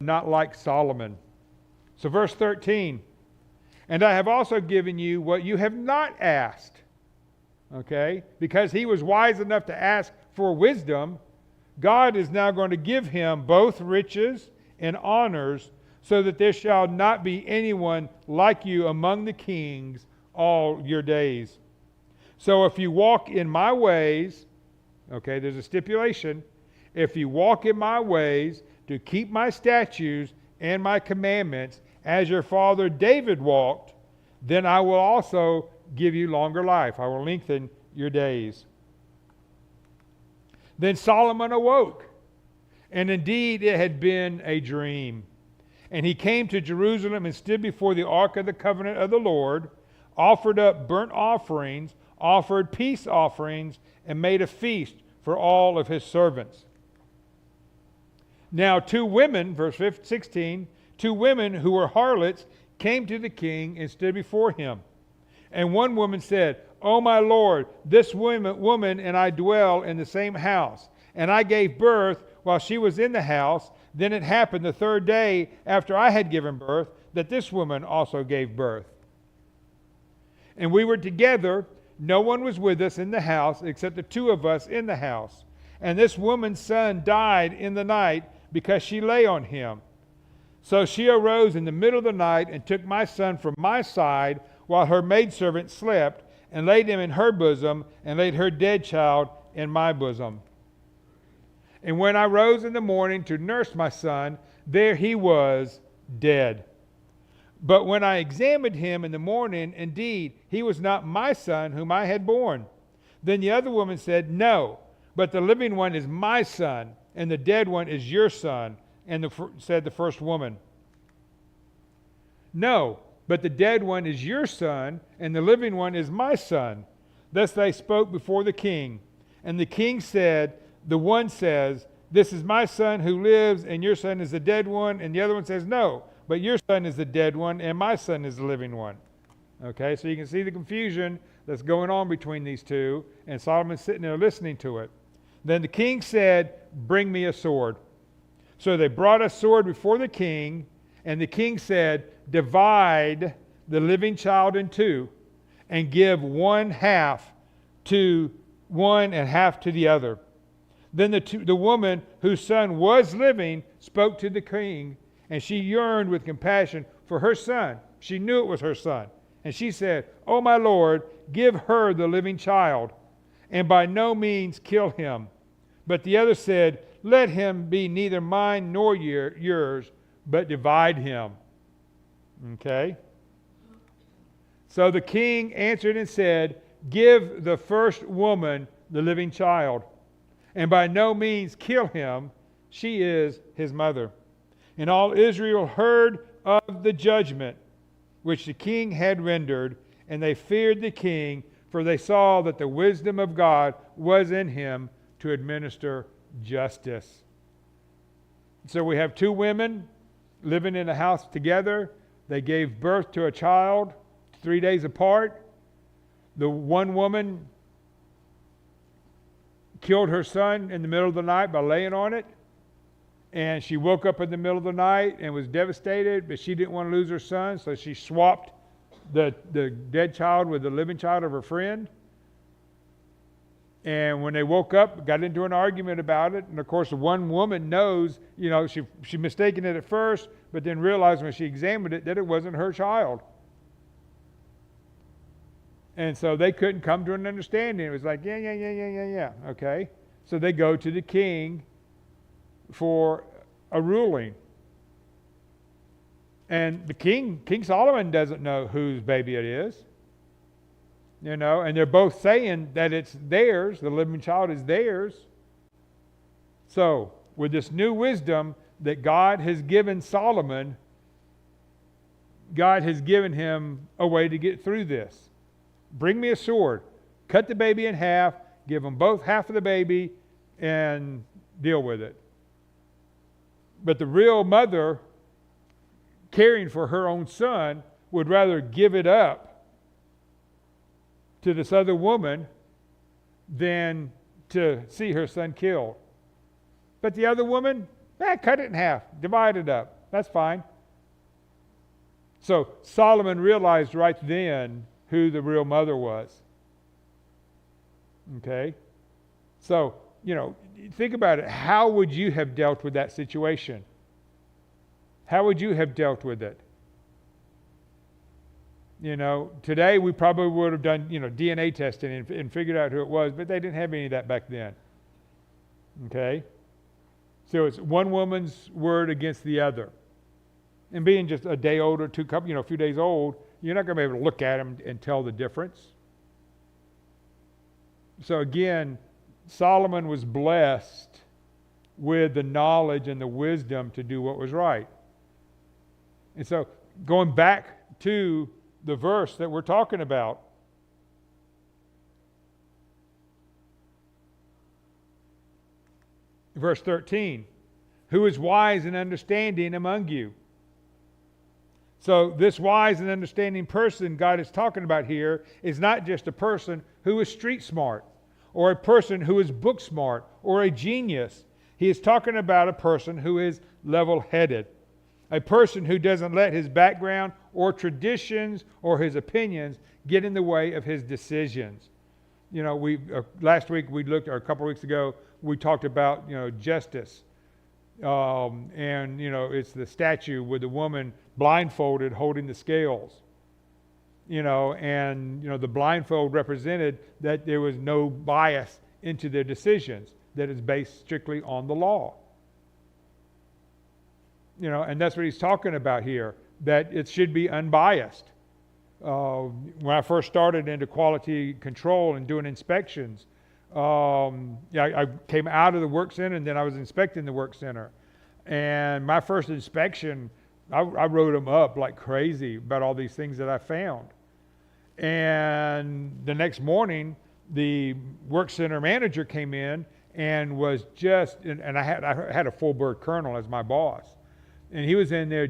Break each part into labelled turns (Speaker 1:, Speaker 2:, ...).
Speaker 1: not like Solomon. So verse 13, and I have also given you what you have not asked. Okay? Because he was wise enough to ask for wisdom, God is now going to give him both riches and honors, so that there shall not be anyone like you among the kings all your days. So if you walk in my ways, okay, there's a stipulation. If you walk in my ways to keep my statutes and my commandments, as your father David walked, then I will also give you longer life. I will lengthen your days. Then Solomon awoke, and indeed it had been a dream. And he came to Jerusalem and stood before the ark of the covenant of the Lord, offered up burnt offerings, offered peace offerings, and made a feast for all of his servants. Now 2 women, verse 16, 2 women who were harlots came to the king and stood before him. And one woman said, O my Lord, this woman and I dwell in the same house, and I gave birth while she was in the house. Then it happened the 3rd day after I had given birth that this woman also gave birth. And we were together. No one was with us in the house except the 2 of us in the house. And this woman's son died in the night because she lay on him. So she arose in the middle of the night and took my son from my side while her maidservant slept, and laid him in her bosom, and laid her dead child in my bosom. And when I rose in the morning to nurse my son, there he was dead. But when I examined him in the morning, indeed, he was not my son whom I had born. Then the other woman said, No, but the living one is my son, and the dead one is your son. And said the first woman, No, but the dead one is your son, and the living one is my son. Thus they spoke before the king. And the king said, the one says, This is my son who lives, and your son is the dead one. And the other one says, No, but your son is the dead one, and my son is the living one. Okay, so you can see the confusion that's going on between these two, and Solomon's sitting there listening to it. Then the king said, Bring me a sword. So they brought a sword before the king, and the king said, Divide the living child in 2, and give 1/2 to one and half to the other. Then the woman whose son was living spoke to the king, and she yearned with compassion for her son. She knew it was her son. And she said, O my Lord, give her the living child, and by no means kill him. But the other said, Let him be neither mine nor yours, but divide him. Okay? So the king answered and said, Give the first woman the living child, and by no means kill him. She is his mother. And all Israel heard of the judgment which the king had rendered, and they feared the king, for they saw that the wisdom of God was in him to administer justice. So we have 2 women living in a house together. They gave birth to a child 3 days apart. The one woman killed her son in the middle of the night by laying on it. And she woke up in the middle of the night and was devastated, but she didn't want to lose her son, so she swapped the dead child with the living child of her friend. And when they woke up, got into an argument about it. And of course, the one woman knows, she mistaken it at first, but then realized when she examined it that it wasn't her child. And so they couldn't come to an understanding. It was like, yeah. Okay. So they go to the king for a ruling. And the King Solomon doesn't know whose baby it is. And they're both saying that it's theirs, the living child is theirs. So, with this new wisdom that God has given Solomon, God has given him a way to get through this. Bring me a sword, cut the baby in half, give them both half of the baby, and deal with it. But the real mother, caring for her own son, would rather give it up to this other woman than to see her son killed. But the other woman Cut it in half, divide it up. That's fine. So Solomon realized right then who the real mother was. Okay? So, think about it. How would you have dealt with that situation? How would you have dealt with it? Today we probably would have done, DNA testing and figured out who it was, but they didn't have any of that back then. Okay? So it's one woman's word against the other. And being just a day old or a few days old, you're not going to be able to look at them and tell the difference. So again, Solomon was blessed with the knowledge and the wisdom to do what was right. And so going back to the verse that we're talking about, verse 13, who is wise and understanding among you? So this wise and understanding person God is talking about here is not just a person who is street smart or a person who is book smart or a genius. He is talking about a person who is level-headed, a person who doesn't let his background or traditions or his opinions get in the way of his decisions. Last week we looked, or a couple of weeks ago, we talked about, justice. It's the statue with the woman blindfolded holding the scales. The blindfold represented that there was no bias into their decisions, that is based strictly on the law. And that's what he's talking about here, that it should be unbiased. When I first started into quality control and doing inspections, I came out of the work center and then I was inspecting the work center. And my first inspection, I wrote them up like crazy about all these things that I found. And the next morning, the work center manager came in and was and I had a full bird colonel as my boss. And he was in there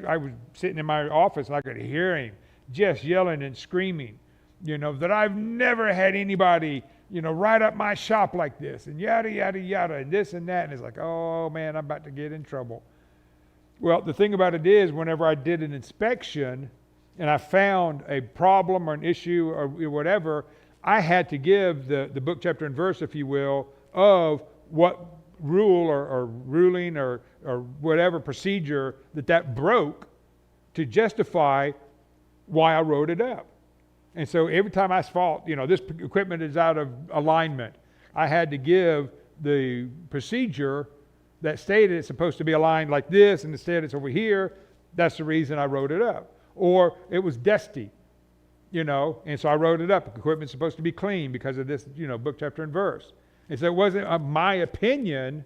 Speaker 1: I was sitting in my office and I could hear him just yelling and screaming, that I've never had anybody, write up my shop like this and yada, yada, yada, and this and that. And it's like, oh man, I'm about to get in trouble. Well, the thing about it is, whenever I did an inspection and I found a problem or an issue or whatever, I had to give the book, chapter, and verse, if you will, of what rule or ruling or whatever procedure that broke to justify why I wrote it up. And so every time I thought, this equipment is out of alignment, I had to give the procedure that stated it's supposed to be aligned like this, and instead it's over here. That's the reason I wrote it up. Or it was dusty, and so I wrote it up. Equipment's supposed to be clean because of this, book, chapter, and verse. And so it wasn't my opinion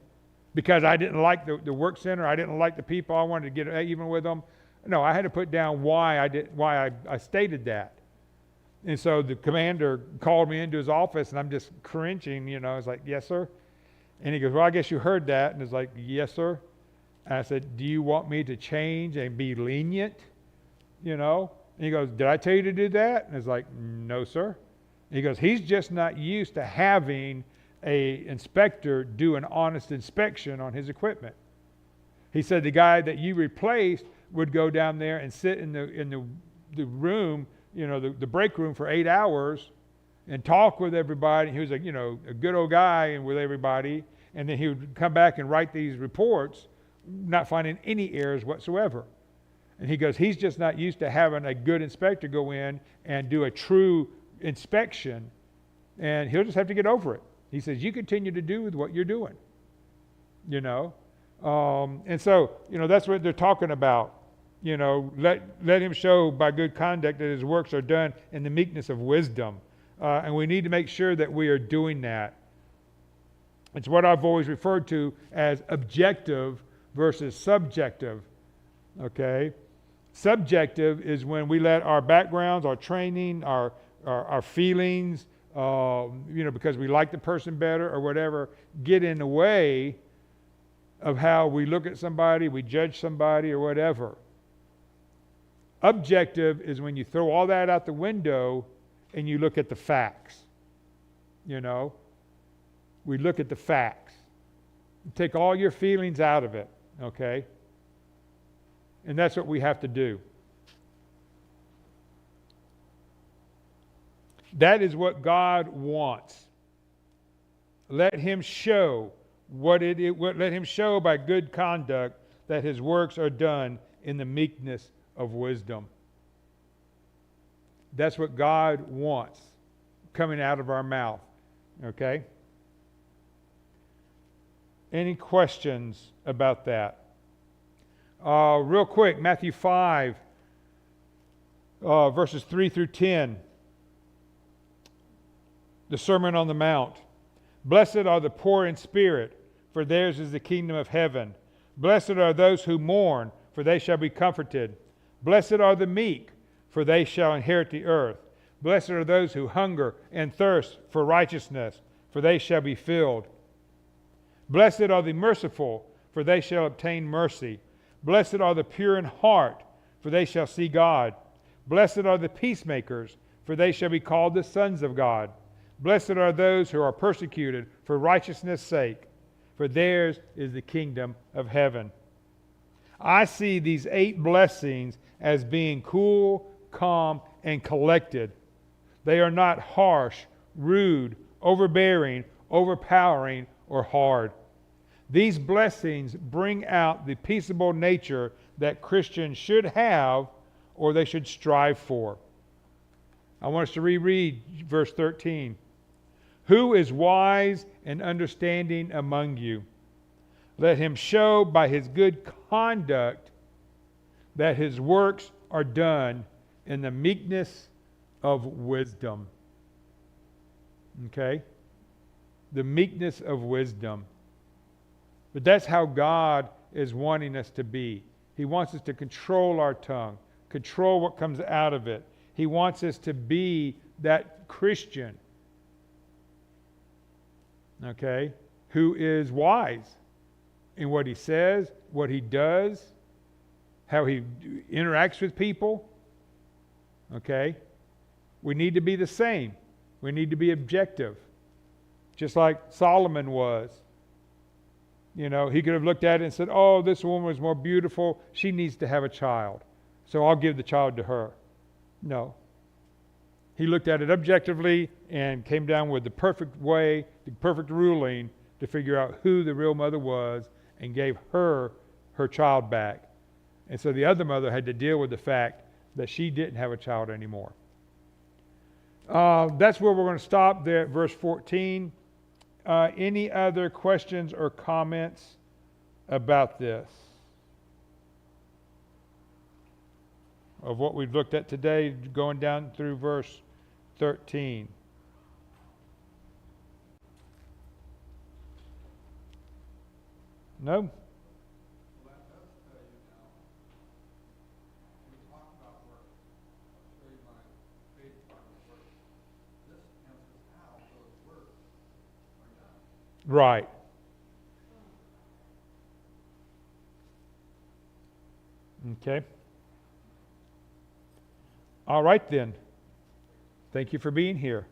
Speaker 1: because I didn't like the work center. I didn't like the people. I wanted to get even with them. No, I had to put down why I stated that. And so the commander called me into his office, and I'm just cringing, I was like, yes, sir. And he goes, well, I guess you heard that. And it's like, yes, sir. And I said, do you want me to change and be lenient? And he goes, did I tell you to do that? And it's like, no, sir. And he goes, he's just not used to having a inspector do an honest inspection on his equipment. He said the guy that you replaced would go down there and sit in the room, the break room for 8 hours and talk with everybody. He was a good old guy and with everybody. And then he would come back and write these reports, not finding any errors whatsoever. And he goes, he's just not used to having a good inspector go in and do a true inspection, and he'll just have to get over it. He says, you continue to do with what you're doing, and so, that's what they're talking about. Let him show by good conduct that his works are done in the meekness of wisdom. And we need to make sure that we are doing that. It's what I've always referred to as objective versus subjective. Okay? Subjective is when we let our backgrounds, our training, our feelings, because we like the person better or whatever, get in the way of how we look at somebody, we judge somebody or whatever. Objective is when you throw all that out the window and you look at the facts. We look at the facts. Take all your feelings out of it, okay? And that's what we have to do. That is what God wants. Let him show let him show by good conduct that his works are done in the meekness of wisdom. That's what God wants coming out of our mouth. Okay? Any questions about that? Real quick, Matthew 5, verses 3 through 10. The Sermon on the Mount. Blessed are the poor in spirit, for theirs is the kingdom of heaven. Blessed are those who mourn, for they shall be comforted. Blessed are the meek, for they shall inherit the earth. Blessed are those who hunger and thirst for righteousness, for they shall be filled. Blessed are the merciful, for they shall obtain mercy. Blessed are the pure in heart, for they shall see God. Blessed are the peacemakers, for they shall be called the sons of God. Blessed are those who are persecuted for righteousness' sake, for theirs is the kingdom of heaven. I see these 8 blessings as being cool, calm, and collected. They are not harsh, rude, overbearing, overpowering, or hard. These blessings bring out the peaceable nature that Christians should have or they should strive for. I want us to reread verse 13. Who is wise and understanding among you? Let him show by his good conduct that his works are done in the meekness of wisdom. Okay? The meekness of wisdom. But that's how God is wanting us to be. He wants us to control our tongue, control what comes out of it. He wants us to be that Christian, okay, who is wise in what he says, what he does, how he interacts with people. Okay? We need to be the same. We need to be objective. Just like Solomon was. You know, he could have looked at it and said, oh, this woman was more beautiful. She needs to have a child. So I'll give the child to her. No. He looked at it objectively and came down with the perfect way, the perfect ruling to figure out who the real mother was and gave her her child back. And so the other mother had to deal with the fact that she didn't have a child anymore. That's where we're going to stop there at verse 14. Any other questions or comments about this? Of what we've looked at today, going down through verse 13. No? Right. Okay. All right then. Thank you for being here.